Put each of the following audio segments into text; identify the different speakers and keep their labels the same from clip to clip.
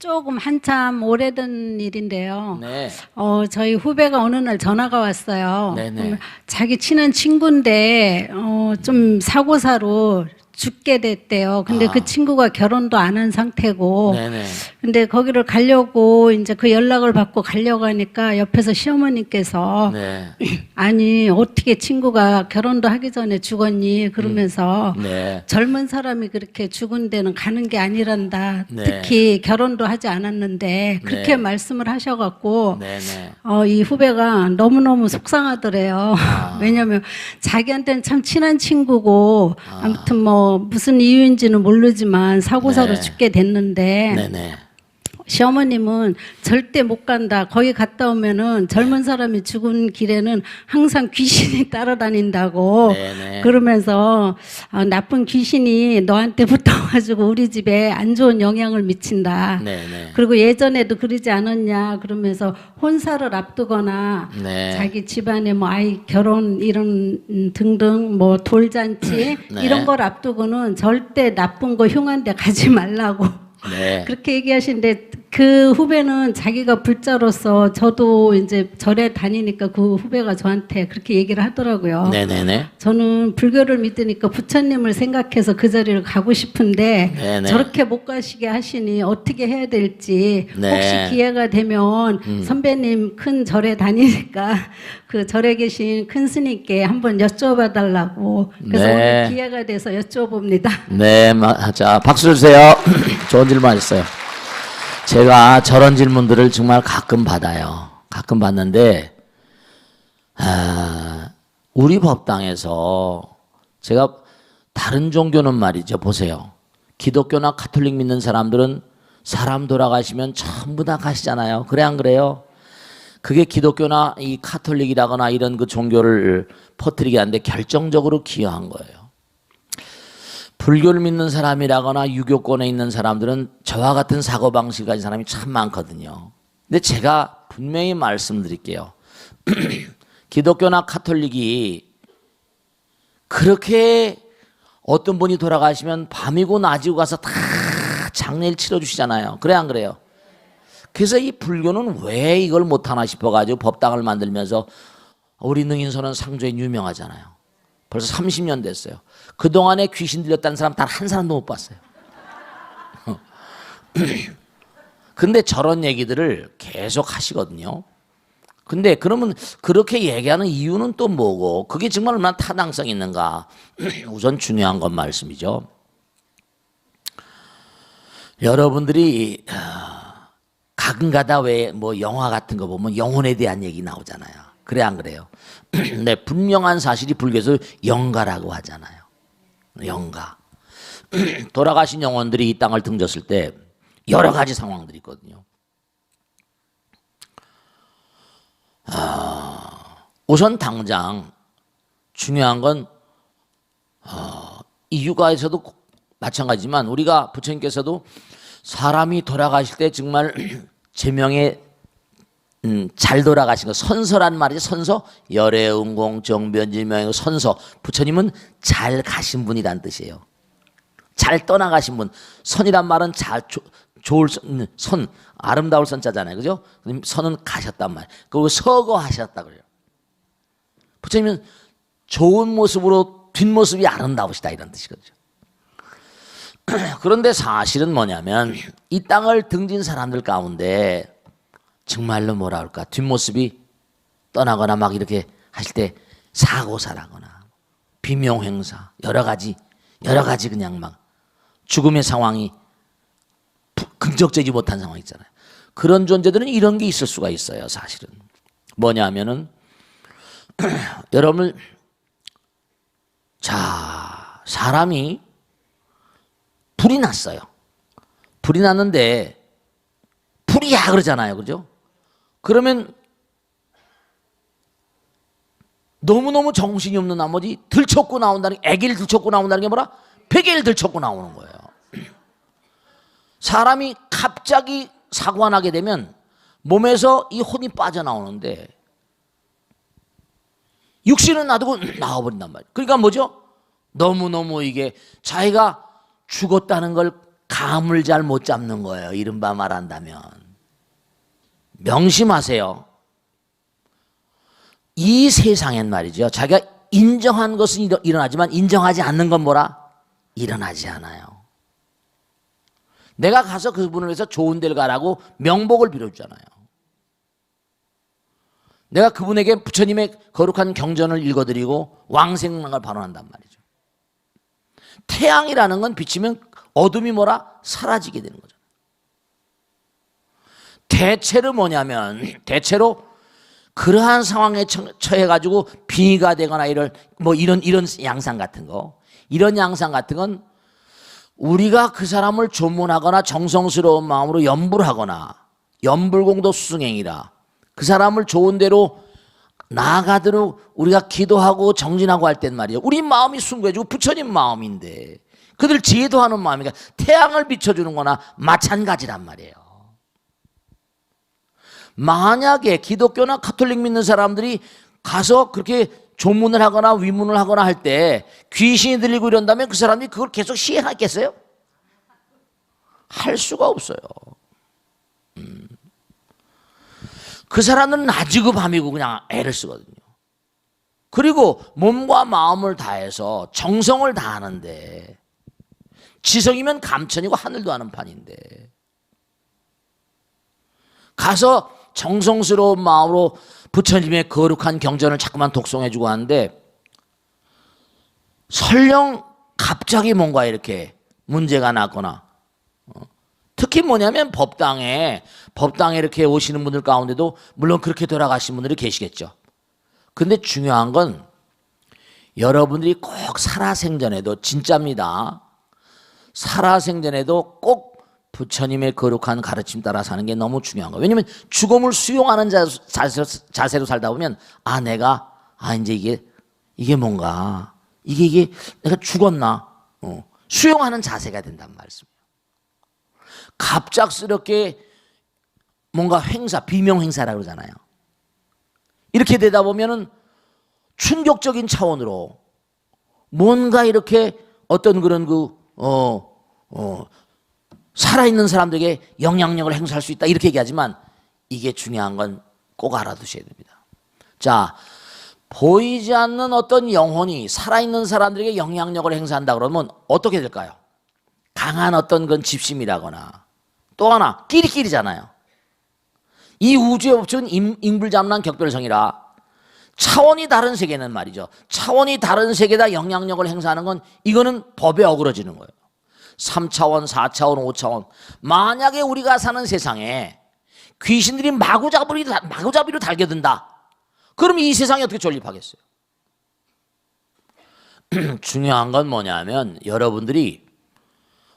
Speaker 1: 조금 한참 오래된 일인데요.
Speaker 2: 네.
Speaker 1: 저희 후배가 어느 날 전화가 왔어요.
Speaker 2: 네네.
Speaker 1: 자기 친한 친구인데 좀 사고사로 죽게 됐대요. 근데 그 친구가 결혼도 안 한 상태고,
Speaker 2: 네네.
Speaker 1: 근데 거기를 가려고 이제 그 연락을 받고 가려고 하니까 옆에서 시어머니께서
Speaker 2: 네.
Speaker 1: 아니 어떻게 친구가 결혼도 하기 전에 죽었니 그러면서
Speaker 2: 네.
Speaker 1: 젊은 사람이 그렇게 죽은 데는 가는 게 아니란다.
Speaker 2: 네.
Speaker 1: 특히 결혼도 하지 않았는데 그렇게
Speaker 2: 네.
Speaker 1: 말씀을 하셔갖고
Speaker 2: 네네.
Speaker 1: 이 후배가 너무너무 속상하더래요. 왜냐면 자기한테는 참 친한 친구고 아무튼 뭐 무슨 이유인지는 모르지만 사고사로
Speaker 2: 네.
Speaker 1: 죽게 됐는데
Speaker 2: 네네.
Speaker 1: 시어머님은 절대 못 간다. 거기 갔다 오면은 젊은 사람이 죽은 길에는 항상 귀신이 따라다닌다고
Speaker 2: 네네.
Speaker 1: 그러면서 나쁜 귀신이 너한테 붙어가지고 우리 집에 안 좋은 영향을 미친다.
Speaker 2: 네네.
Speaker 1: 그리고 예전에도 그러지 않았냐 그러면서 혼사를 앞두거나
Speaker 2: 네.
Speaker 1: 자기 집안에 뭐 아이 결혼 이런 등등 뭐 돌잔치
Speaker 2: 네.
Speaker 1: 이런 걸 앞두고는 절대 나쁜 거 흉한 데 가지 말라고
Speaker 2: 네.
Speaker 1: 그렇게 얘기하시는데 그 후배는 자기가 불자로서 저도 이제 절에 다니니까 그 후배가 저한테 그렇게 얘기를 하더라고요.
Speaker 2: 네네네.
Speaker 1: 저는 불교를 믿으니까 부처님을 생각해서 그 자리를 가고 싶은데
Speaker 2: 네네.
Speaker 1: 저렇게 못 가시게 하시니 어떻게 해야 될지
Speaker 2: 네.
Speaker 1: 혹시 기회가 되면 선배님 큰 절에 다니니까 그 절에 계신 큰 스님께 한번 여쭤봐 달라고 그래서
Speaker 2: 네.
Speaker 1: 오늘 기회가 돼서 여쭤봅니다.
Speaker 2: 네. 자, 박수 주세요. 좋은 질문 하셨어요. 제가 저런 질문들을 정말 가끔 받아요. 가끔 받는데, 우리 법당에서 제가 다른 종교는 말이죠. 보세요. 기독교나 가톨릭 믿는 사람들은 사람 돌아가시면 전부 다 가시잖아요. 그래, 안 그래요? 그게 기독교나 이 가톨릭이라거나 이런 그 종교를 퍼뜨리게 하는데 결정적으로 기여한 거예요. 불교를 믿는 사람이라거나 유교권에 있는 사람들은 저와 같은 사고방식을 가진 사람이 참 많거든요. 근데 제가 분명히 말씀드릴게요. 기독교나 가톨릭이 그렇게 어떤 분이 돌아가시면 밤이고 낮이고 가서 다 장례를 치러주시잖아요. 그래 안 그래요? 그래서 이 불교는 왜 이걸 못하나 싶어가지고 법당을 만들면서 우리 능인선은 상조에 유명하잖아요. 벌써 30년 됐어요. 그동안에 귀신 들렸다는 사람 단 한 사람도 못 봤어요. 근데 저런 얘기들을 계속 하시거든요. 근데 그러면 그렇게 얘기하는 이유는 또 뭐고 그게 정말 얼마나 타당성이 있는가. 우선 중요한 건 말씀이죠. 여러분들이 가끔가다 왜 뭐 영화 같은 거 보면 영혼에 대한 얘기 나오잖아요. 그래 안 그래요? 네, 분명한 사실이 불교에서 영가라고 하잖아요. 영가. 돌아가신 영혼들이 이 땅을 등졌을 때 여러 가지 상황들이 있거든요. 우선 당장 중요한 건 이 육아에서도 마찬가지지만 우리가 부처님께서도 사람이 돌아가실 때 정말 제명에 잘 돌아가신 거 선서란 말이죠. 선서 열애운공 정변지명 선서 부처님은 잘 가신 분이란 뜻이에요. 잘 떠나가신 분. 선이란 말은 잘 좋을 선 아름다울 선자잖아요. 그죠? 선은 가셨단 말. 그리고 서거하셨다 그래요. 부처님은 좋은 모습으로 뒷모습이 아름다우시다 이런 뜻이거든요. 그런데 사실은 뭐냐면 이 땅을 등진 사람들 가운데 정말로 뭐라 할까 뒷모습이 떠나거나 막 이렇게 하실 때 사고사라거나 비명행사 여러 가지 그냥 막 죽음의 상황이 긍정적이지 못한 상황 있잖아요. 그런 존재들은 이런 게 있을 수가 있어요. 사실은 뭐냐면은 여러분 자 사람이 불이 났어요. 불이 났는데 불이야 그러잖아요. 그죠? 그러면 너무너무 정신이 없는 나머지 들쳐고 나온다는 애기를 들쳐고 나온다는 게 뭐라? 베개를 들쳐고 나오는 거예요. 사람이 갑자기 사고가 나게 되면 몸에서 이 혼이 빠져나오는데 육신은 놔두고 나와버린단 말이에요. 그러니까 뭐죠? 너무너무 이게 자기가 죽었다는 걸 감을 잘 못 잡는 거예요. 이른바 말한다면. 명심하세요. 이 세상엔 말이죠. 자기가 인정한 것은 일어나지만 인정하지 않는 건 뭐라? 일어나지 않아요. 내가 가서 그분을 위해서 좋은 데를 가라고 명복을 빌어주잖아요. 내가 그분에게 부처님의 거룩한 경전을 읽어드리고 왕생락을 발언한단 말이죠. 태양이라는 건 비치면 어둠이 뭐라? 사라지게 되는 거죠. 대체로 뭐냐면 대체로 그러한 상황에 처해가지고 빙의가 되거나 이런 양상 같은 거, 이런 양상 같은 건 우리가 그 사람을 조문하거나 정성스러운 마음으로 염불 하거나 염불공도 수승행이라 그 사람을 좋은 대로 나아가도록 우리가 기도하고 정진하고 할 땐 말이에요. 우리 마음이 숭배해지고 부처님 마음인데 그들 제도하는 마음이니까 태양을 비춰주는 거나 마찬가지란 말이에요. 만약에 기독교나 가톨릭 믿는 사람들이 가서 그렇게 조문을 하거나 위문을 하거나 할 때 귀신이 들리고 이런다면 그 사람들이 그걸 계속 시행하겠어요? 할 수가 없어요. 그 사람들은 낮이고 밤이고 그냥 애를 쓰거든요. 그리고 몸과 마음을 다해서 정성을 다하는데 지성이면 감천이고 하늘도 하는 판인데 가서 정성스러운 마음으로 부처님의 거룩한 경전을 자꾸만 독송해주고 하는데 설령 갑자기 뭔가 이렇게 문제가 났거나 특히 뭐냐면 법당에 이렇게 오시는 분들 가운데도 물론 그렇게 돌아가신 분들이 계시겠죠. 근데 중요한 건 여러분들이 꼭 살아생전에도 진짜입니다. 살아생전에도 꼭 부처님의 거룩한 가르침 따라 사는 게 너무 중요한 거예요. 왜냐하면 죽음을 수용하는 자세로 살다 보면 내가 이제 이게 뭔가 이게 내가 죽었나 수용하는 자세가 된단 말씀이에요. 갑작스럽게 뭔가 비명 행사라고 그러잖아요. 이렇게 되다 보면은 충격적인 차원으로 뭔가 이렇게 어떤 그런 살아있는 사람들에게 영향력을 행사할 수 있다 이렇게 얘기하지만 이게 중요한 건 꼭 알아두셔야 됩니다. 자, 보이지 않는 어떤 영혼이 살아있는 사람들에게 영향력을 행사한다 그러면 어떻게 될까요? 강한 어떤 건 집심이라거나 또 하나 끼리끼리잖아요. 이 우주의 법칙은 인불잡란 격별성이라 차원이 다른 세계는 말이죠. 차원이 다른 세계다 영향력을 행사하는 건 이거는 법에 어그러지는 거예요. 3차원, 4차원, 5차원. 만약에 우리가 사는 세상에 귀신들이 마구잡이로 달겨든다. 그럼 이 세상이 어떻게 존립하겠어요? 중요한 건 뭐냐면 여러분들이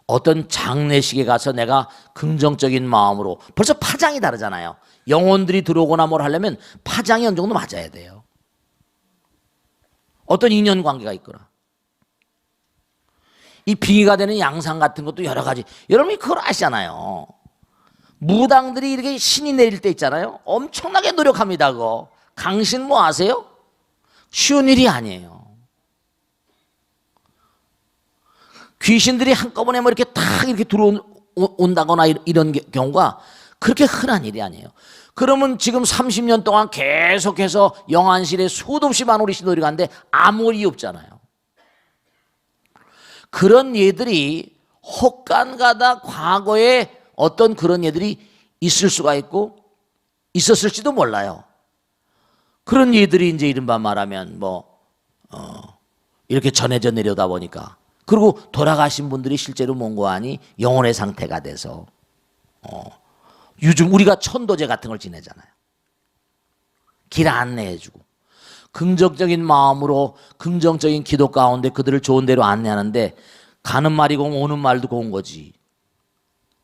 Speaker 2: 어떤 장례식에 가서 내가 긍정적인 마음으로 벌써 파장이 다르잖아요. 영혼들이 들어오거나 뭘 하려면 파장이 어느 정도 맞아야 돼요. 어떤 인연관계가 있거나. 이 빙의가 되는 양상 같은 것도 여러 가지. 여러분이 그걸 아시잖아요. 무당들이 이렇게 신이 내릴 때 있잖아요. 엄청나게 노력합니다. 그거. 강신 뭐 아세요? 쉬운 일이 아니에요. 귀신들이 한꺼번에 뭐 이렇게 탁 이렇게 들어온다거나 이런 경우가 그렇게 흔한 일이 아니에요. 그러면 지금 30년 동안 계속해서 영안실에 수도 없이 많은 우리 신도들이 가는데 아무 일이 없잖아요. 그런 예들이 혹간가다 과거에 어떤 그런 예들이 있을 수가 있고 있었을지도 몰라요. 그런 예들이 이제 이른바 말하면 이렇게 전해져 내려다 보니까 그리고 돌아가신 분들이 실제로 뭔고하니 영혼의 상태가 돼서 요즘 우리가 천도제 같은 걸 지내잖아요. 길 안내해주고 긍정적인 마음으로 긍정적인 기도 가운데 그들을 좋은 데로 안내하는데 가는 말이 고운 오는 말도 고운 거지.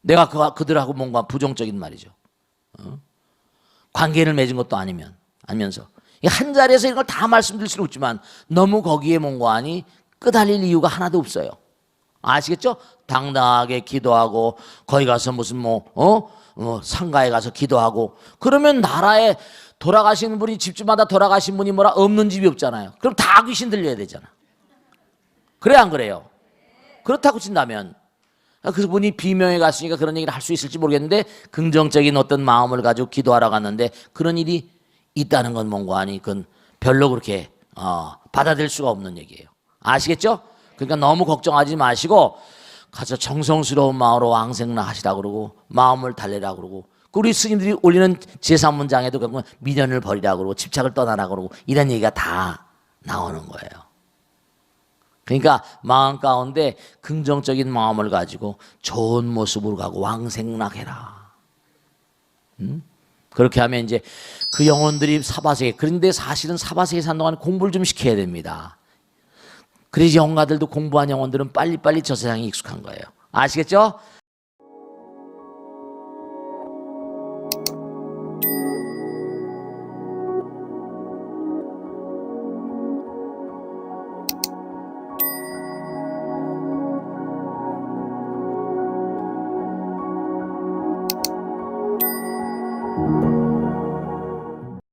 Speaker 2: 내가 그들하고 뭔가 부정적인 말이죠. 관계를 맺은 것도 아니면서 한 자리에서 이걸 다 말씀드릴 수는 없지만 너무 거기에 뭔가하니 끄달릴 이유가 하나도 없어요. 아시겠죠? 당당하게 기도하고 거기 가서 무슨 상가에 가서 기도하고 그러면 나라에 돌아가시는 분이 집집마다 돌아가신 분이 없는 집이 없잖아요. 그럼 다 귀신 들려야 되잖아. 그래 안 그래요? 그렇다고 친다면 그분이 비명에 갔으니까 그런 얘기를 할 수 있을지 모르겠는데 긍정적인 어떤 마음을 가지고 기도하러 갔는데 그런 일이 있다는 건 뭔가 아니 그건 별로 그렇게 받아들일 수가 없는 얘기예요. 아시겠죠? 그러니까 너무 걱정하지 마시고 가서 정성스러운 마음으로 왕생나 하시라 그러고 마음을 달래라 그러고 우리 스님들이 올리는 제3문장에도 결국은 미련을 버리라 그러고 집착을 떠나라 그러고 이런 얘기가 다 나오는 거예요. 그러니까 마음 가운데 긍정적인 마음을 가지고 좋은 모습으로 가고 왕생락해라. 그렇게 하면 이제 그 영혼들이 사바세계, 그런데 사실은 사바세계 사는 동안 공부를 좀 시켜야 됩니다. 그래서 영가들도 공부한 영혼들은 빨리빨리 저 세상에 익숙한 거예요. 아시겠죠?
Speaker 3: you.